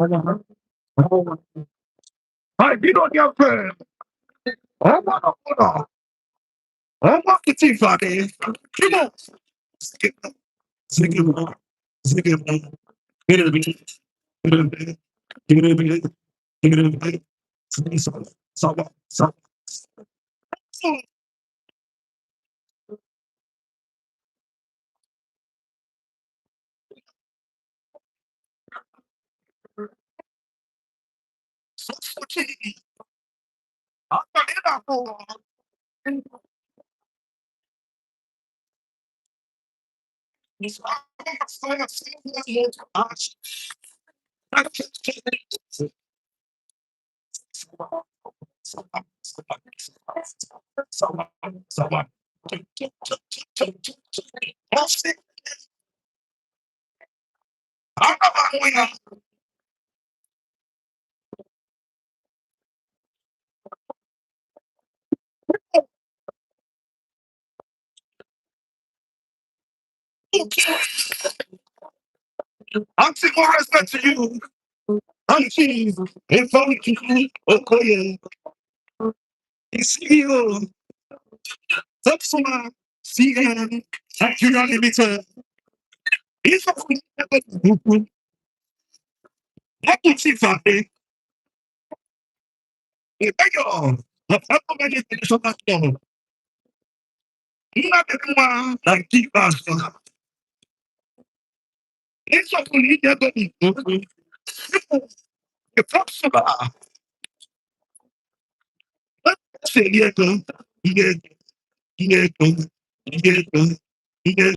I get on your prayer. Oh, I'm not the chief out there. Come on. Skip it. Skip it. Skip it. Get it a bit. Get it a bit. Get it a bit. Get it a bit. So. I'm taking more respect to you. I'm cheese. If I'm okay, it's you. That's why. See, thank you, unlimited. If I can see something, if I go, I'm going to get so much more. Not the one like keep us. It's a good idea, but the props about. Let's say, yeah, yeah, yeah, yeah, yeah.